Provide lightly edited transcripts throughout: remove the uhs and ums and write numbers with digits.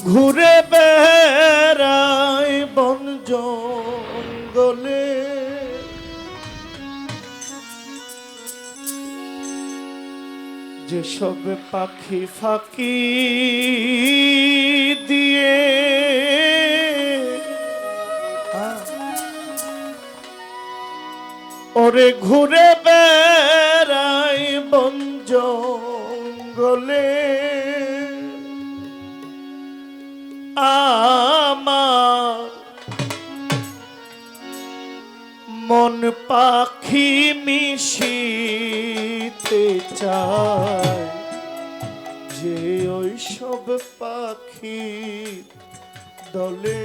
ঘুরে বেড়াই বন জঙ্গলে, যেসব পাখি ফাঁকি দিয়ে ওরে ঘুরে বেড়াই বন জঙ্গলে, আমার মন পাখি মিশিতে চায়, যে ওই সব পাখি দলে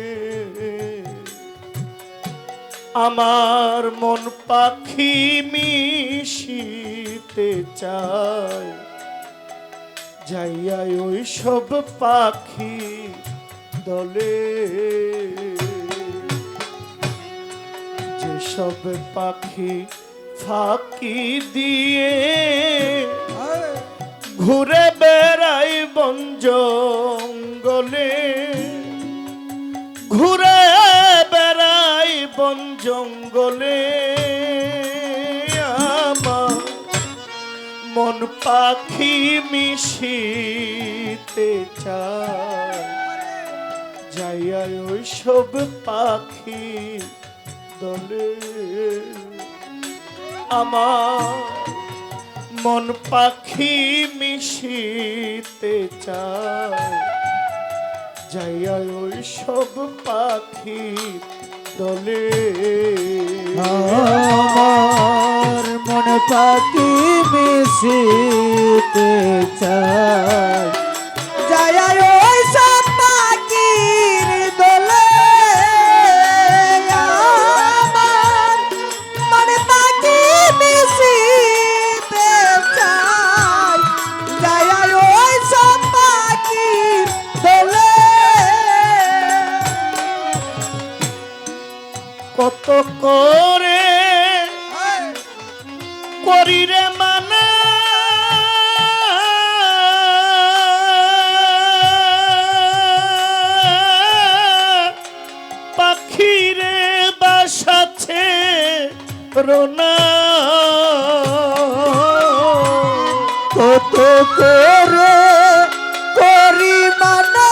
আমার মন পাখি মিশিতে চায়, যাইয়া ওই সব পাখি দলে, যেসব পাখি ফাঁকি দিয়ে ঘুরে বেড়াই বন জঙ্গলে, ঘুরে বেড়াই বন জঙ্গলে, আমার মন পাখি মিশিতে চায়, যাইয়া ওই সব পাখি দলে আমার মন পাখি মিশিতে চায়, যাইয়া ওই সব পাখি দলে আমার মন পাখি মিশিতে চায়, যায় ওই সব পাখির দলে, আমার মন পাখি মিশিতে চায়, যায় ওই সব পাখির দলে। কত করে করিরে মানা পাখিরে বাসাছে রোনা, কত করে করি মানা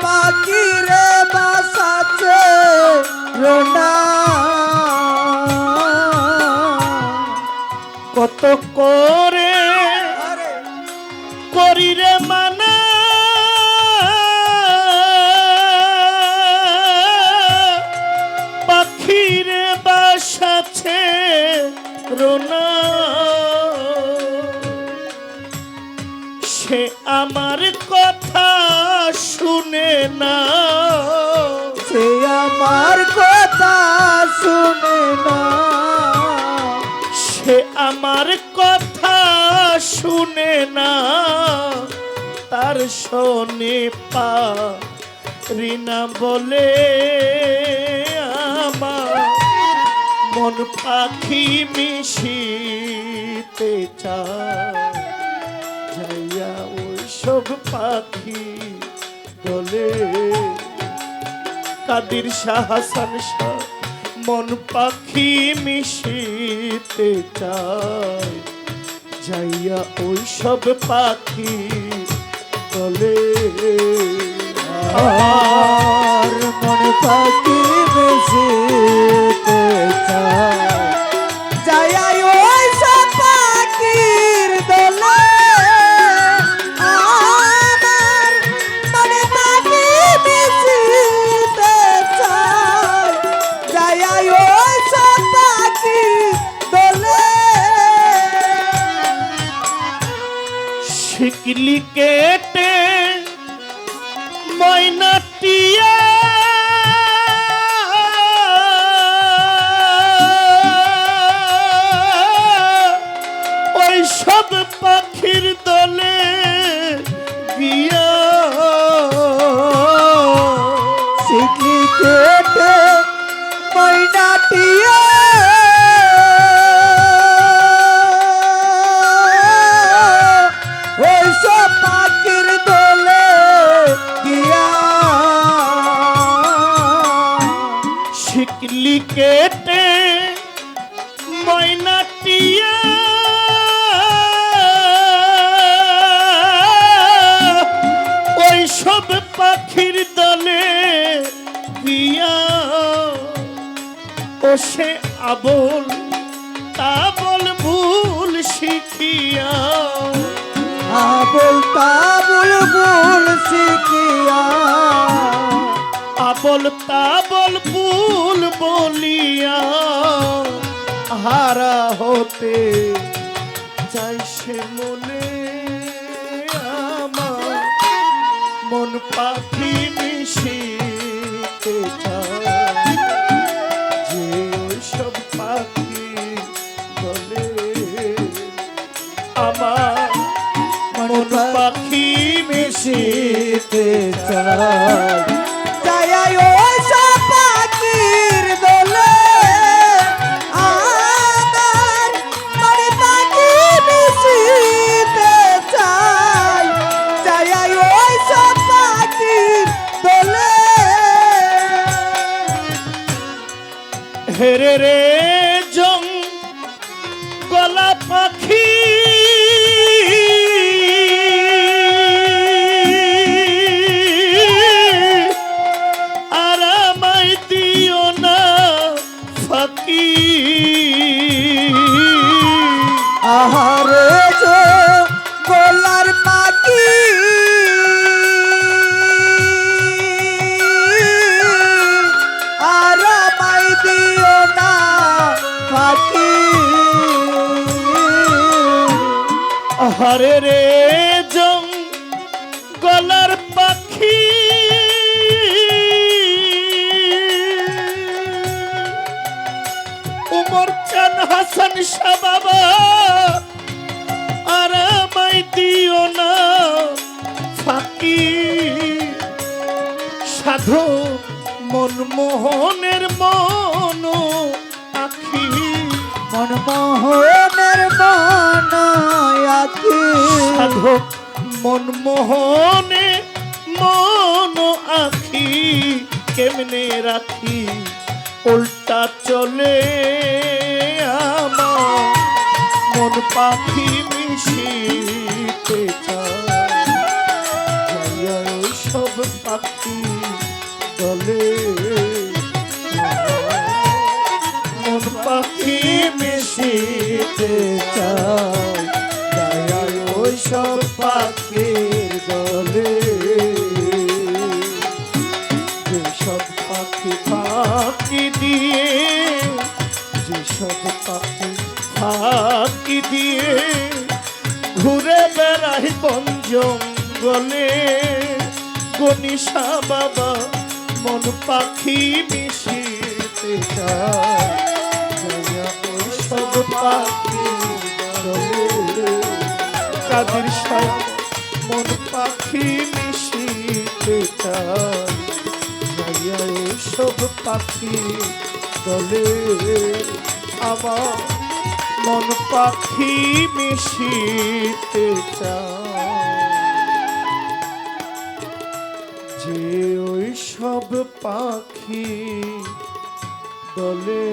পাখিরে বাসাছে রোনা, কত করে করিরে মানা পাখিরে বাসাছে রোনা, সে আমার কথা শুনে না, সে আমার কথা শুনে না, সে আমার কথা শুনে না, তার শোনে পারি না বলে আমার মন পাখি মিশিতে চায়, যাইয়া ওই সব পাখি দলে কাদির শাহ হাসান শাহ মন পাখি মিশিতে চায়, যাইয়া ওই সব পাখি দলে আর মন পাখি মিশিতে চায়, যায় ওই সব পাখির দলে, আমার মন পাখি মিশিতে চায়, যায় ওই সব পাখির দলে। শিকলি কেটে ময়নাটিয়া ওই সব পাখির দলে গিয়া, শিকলি কেটে ময়নাটিয়া আবল তাবল ভুল শিখিয়া আবল তাবল ভুল শিখিয়া আবল তাবল ভুল বলিয়া হারা হতে চাই সে মনে আমার মন পাখি মিশিতে চায় যে ওইসব পাখি বলে আমার মন পাখি মিশিতে চায় যায় ওই সব পাখির দলে আমার মন পাখি মিশিতে চায় যায় ওই সব পাখির দলে হেরে রে জং গলা পাখি আর আমায় দিও না ফাঁকি আহারে জো গোলার পাখি আর আমায় দিও না পাখি হরে রে জং গলার পাখি উমর চান হাসান শাহ বাবা আর আমায় দিও না ফাঁকি সাধু মনমোহনের মন আখি মনমোহনের মন আখি সাধক মনমোহনে মন আখি কেমনে রাখি উল্টা চলে আমার মন পাখি মিশিতে চায় সব পাখি দলে মন পাখি মিশিতে চায় যায় ওই সব পাখির দলে যেসব পাখি ফাঁকি দিয়ে যেসব পাখি ফাঁকি দিয়ে ঘুরে বেড়াই বন জঙ্গলে গনিশা বাবা মন পাখি মিশিতে চায় সব পাখি দলে কাদের সাথে মন পাখি মিশিতে চায় সব পাখি দলে আমার মন পাখি মিশিতে চায় যে ওই সব পাখি দলে